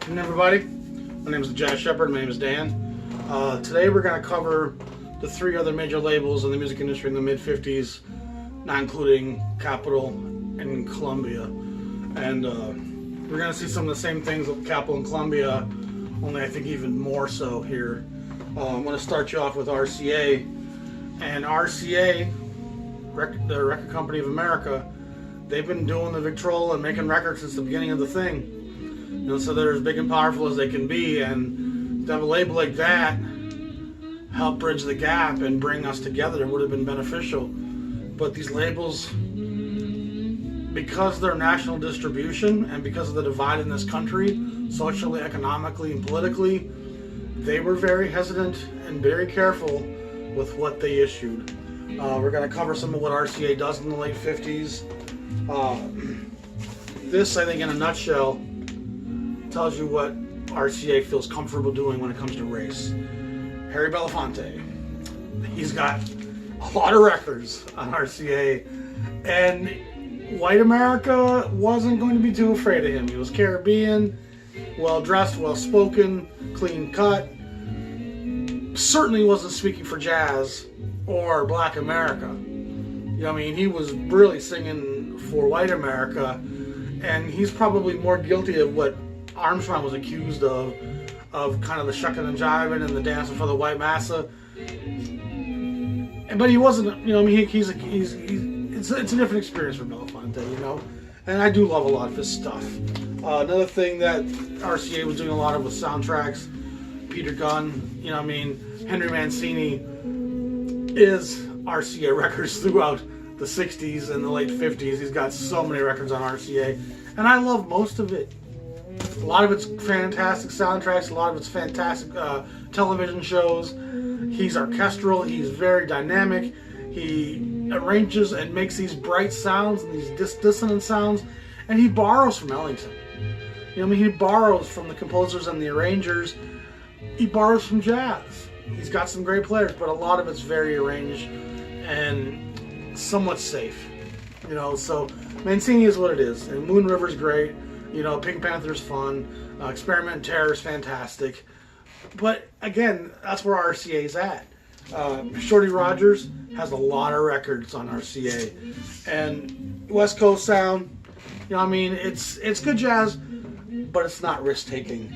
afternoon, everybody. My name is Jazz Shepherd. My name is Dan. Today we're going to cover the three other major labels in the music industry in the mid-50s, not including Capitol and Columbia. And we're going to see some of the same things with Capitol and Columbia, only I think even more so here. I'm going to start you off with RCA. And RCA, the Record Company of America, they've been doing the Victrola and making records since the beginning of the thing. You know, so they're as big and powerful as they can be, and to have a label like that help bridge the gap and bring us together would have been beneficial. But these labels, because they're national distribution and because of the divide in this country, socially, economically, and politically, they were very hesitant and very careful with what they issued. We're going to cover some of what RCA does in the late 50s. This, I think, in a nutshell, tells you what RCA feels comfortable doing when it comes to race. Harry Belafonte, he's got a lot of records on RCA, and white America wasn't going to be too afraid of him. He was Caribbean, well-dressed, well-spoken, clean-cut. Certainly wasn't speaking for jazz or black America. You know, I mean, he was really singing for white America, and he's probably more guilty of what Armstrong was accused of kind of the shucking and jiving and the dancing for the white massa. But he wasn't, you know, I mean, it's a different experience for Belafonte, you know, and I do love a lot of his stuff. Another thing that RCA was doing a lot of was soundtracks. Peter Gunn, you know, I mean, Henry Mancini is RCA records throughout the 60s and the late 50s. He's got so many records on RCA, and I love most of it. A lot of it's fantastic soundtracks, a lot of it's fantastic television shows. He's orchestral, he's very dynamic. He arranges and makes these bright sounds and these dissonant sounds, and he borrows from Ellington. You know, I mean, he borrows from the composers and the arrangers. He borrows from jazz. He's got some great players, but a lot of it's very arranged and somewhat safe. You know, so Mancini is what it is, and Moon River's great. You know, Pink Panther's fun. Experiment in Terror is fantastic. But again, that's where RCA's at. Shorty Rogers has a lot of records on RCA. And West Coast sound, you know, I mean, it's good jazz, but it's not risk-taking.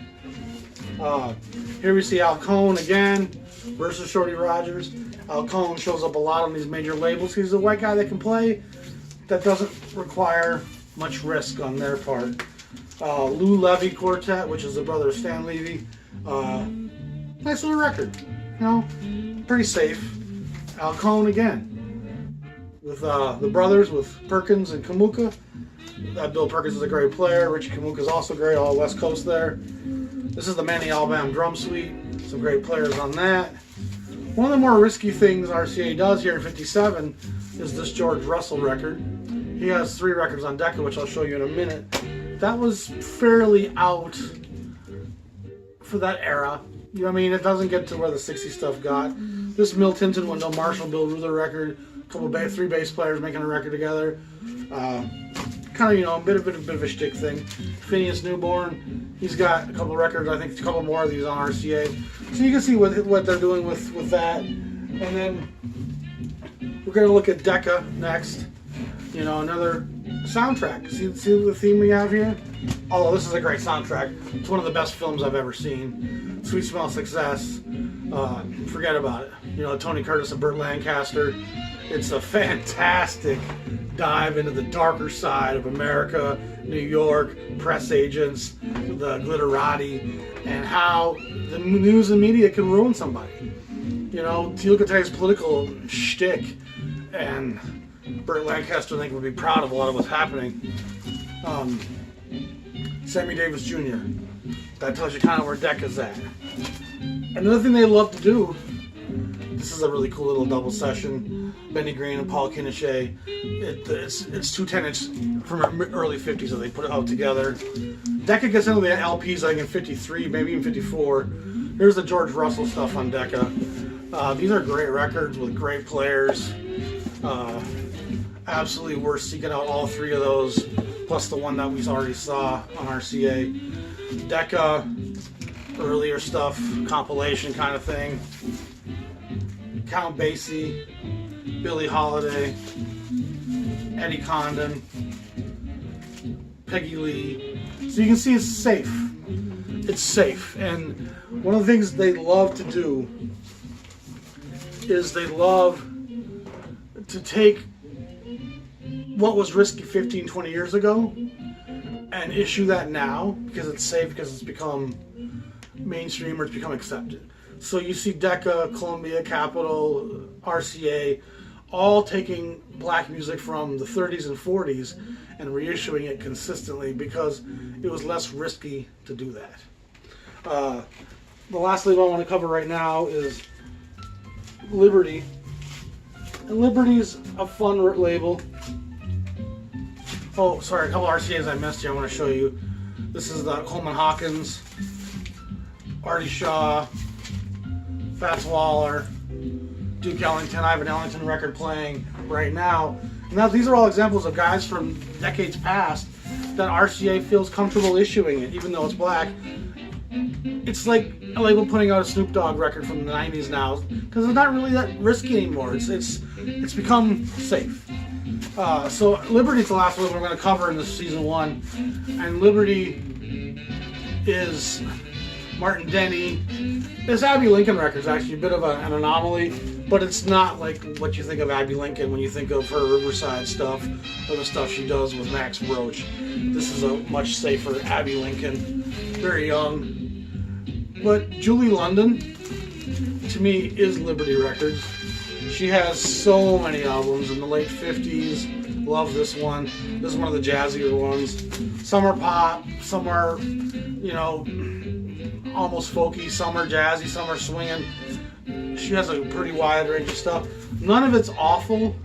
Here we see Al Cohn again versus Shorty Rogers. Al Cohn shows up a lot on these major labels. He's a white guy that can play, that doesn't require much risk on their part. Lou Levy Quartet, which is the brother of Stan Levy. Nice little record, you know, pretty safe. Al Cohn again with the brothers, with Perkins and Kamuka. Bill Perkins is a great player. Richie Kamuka is also great, all West Coast there. This is the Manny Alabama drum suite. Some great players on that. One of the more risky things RCA does here in '57 is this George Russell record. He has 3 records on DEcca, which I'll show you in a minute. That was fairly out for that era. You know what I mean? It doesn't get to where the 60s stuff got. This Milt Hinton, Wendell Marshall, Bill Ruther record. A couple of 3 bass players making a record together. Kind of, you know, a bit of a shtick thing. Phineas Newborn, he's got a couple of records. I think a couple more of these on RCA. So you can see what they're doing with that. And then we're going to look at DEcca next. You know, another soundtrack. See the theme we have here? Although this is a great soundtrack. It's one of the best films I've ever seen. Sweet Smell of Success. Forget about it. You know, Tony Curtis and Burt Lancaster. It's a fantastic dive into the darker side of America, New York, press agents, the glitterati, and how the news and media can ruin somebody. You know, you look at today's political shtick, and Burt Lancaster, I think, would be proud of a lot of what's happening. Sammy Davis Jr. That tells you kind of where DEcca's at. Another thing they love to do, this is a really cool little double session. Benny Green and Paul Kinechet. It's 2 10-inch from early 50s that they put it out together. DEcca gets into the LPs, I think, in 53, maybe even 54. Here's the George Russell stuff on DEcca. These are great records with great players. Absolutely worth seeking out all 3 of those, plus the one that we already saw on RCA. DEcca, earlier stuff, compilation kind of thing. Count Basie, Billie Holiday, Eddie Condon, Peggy Lee. So you can see it's safe. It's safe. And one of the things they love to do is they love to take what was risky 15, 20 years ago and issue that now because it's safe, because it's become mainstream or it's become accepted. So you see DEcca, Columbia, Capitol, RCA, all taking black music from the 30s and 40s and reissuing it consistently because it was less risky to do that. The last label I want to cover right now is Liberty. And Liberty's a fun label. Oh, sorry, a couple RCAs I missed here I want to show you. This is the Coleman Hawkins, Artie Shaw, Fats Waller, Duke Ellington. I have an Ellington record playing right now. Now these are all examples of guys from decades past that RCA feels comfortable issuing it, even though it's black. It's like a label putting out a Snoop Dogg record from the 90s now, because it's not really that risky anymore. It's become safe. So Liberty's the last one we're going to cover in this season 1, and Liberty is Martin Denny. This Abbey Lincoln record's actually a bit of an anomaly, but it's not like what you think of Abbey Lincoln when you think of her Riverside stuff or the stuff she does with Max Roach. This is a much safer Abbey Lincoln, very young. But Julie London, to me, is Liberty Records. She has so many albums in the late 50s. Love this one. This is one of the jazzier ones. Some are pop, some are, you know, almost folky, some are jazzy, some are swinging. She has a pretty wide range of stuff. None of it's awful,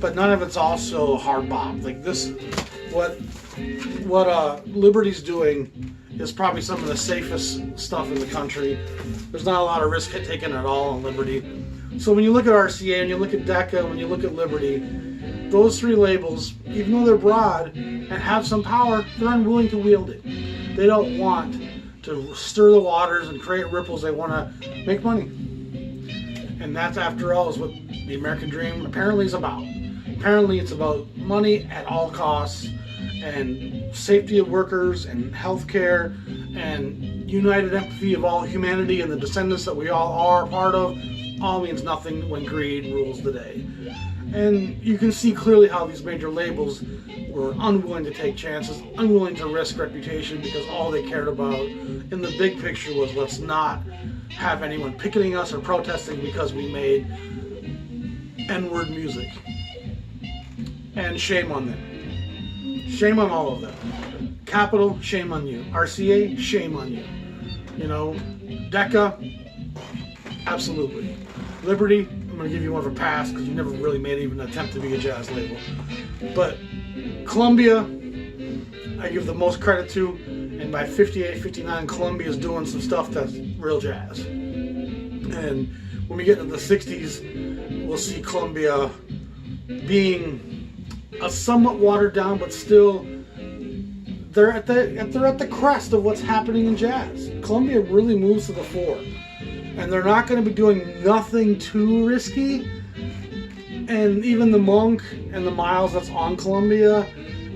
but none of it's also hard bop. Like this, what Liberty's doing is probably some of the safest stuff in the country. There's not a lot of risk taken at all on Liberty. So when you look at RCA, and you look at DEcca, when you look at Liberty, those three labels, even though they're broad and have some power, they're unwilling to wield it. They don't want to stir the waters and create ripples. They want to make money. And that's, after all, is what the American dream apparently is about. Apparently it's about money at all costs, and safety of workers, and healthcare, and united empathy of all humanity and the descendants that we all are part of. All means nothing when greed rules the day. And you can see clearly how these major labels were unwilling to take chances, unwilling to risk reputation, because all they cared about in the big picture was, let's not have anyone picketing us or protesting because we made N-word music. And shame on them. Shame on all of them. Capitol, shame on you. RCA, shame on you. You know, DEcca, absolutely. Liberty, I'm going to give you more of a pass because you never really made even an attempt to be a jazz label. But Columbia, I give the most credit to, and by 58, 59, Columbia is doing some stuff that's real jazz. And when we get into the 60s, we'll see Columbia being a somewhat watered down, but still they're at the crest of what's happening in jazz. Columbia really moves to the fore. And they're not going to be doing nothing too risky. And even the Monk and the Miles that's on Columbia,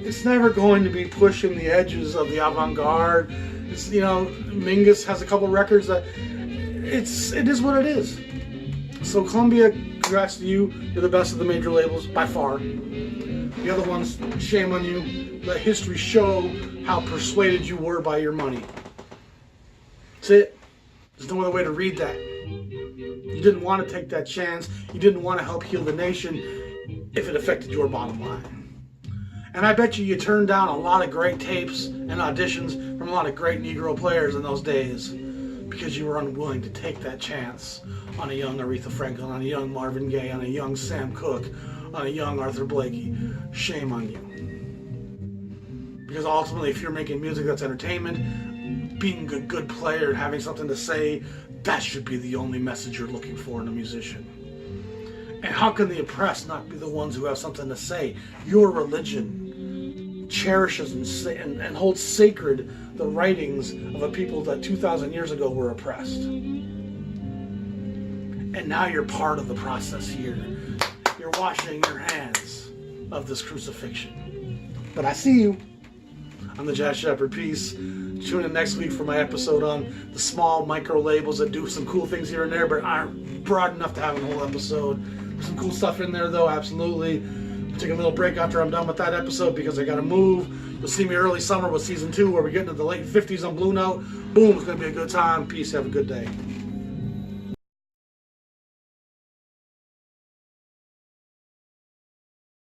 it's never going to be pushing the edges of the avant-garde. It's, you know, Mingus has a couple records that it is what it is. So Columbia, congrats to you. You're the best of the major labels by far. The other ones, shame on you. Let history show how persuaded you were by your money. That's it. There's no other way to read that. You didn't want to take that chance. You didn't want to help heal the nation if it affected your bottom line. And I bet you turned down a lot of great tapes and auditions from a lot of great Negro players in those days because you were unwilling to take that chance on a young Aretha Franklin, on a young Marvin Gaye, on a young Sam Cooke, on a young Arthur Blakey. Shame on you. Because ultimately, if you're making music that's entertainment, being a good player and having something to say, that should be the only message you're looking for in a musician. And how can the oppressed not be the ones who have something to say? Your religion cherishes and holds sacred the writings of a people that 2,000 years ago were oppressed. And now you're part of the process here. You're washing your hands of this crucifixion. But I see you. I'm the Jazz Shepherd. Peace. Tune in next week for my episode on the small micro labels that do some cool things here and there, but aren't broad enough to have a whole episode. There's some cool stuff in there, though, absolutely. I'll take a little break after I'm done with that episode because I got to move. You'll see me early summer with season 2 where we get into the late 50s on Blue Note. Boom, it's going to be a good time. Peace. Have a good day.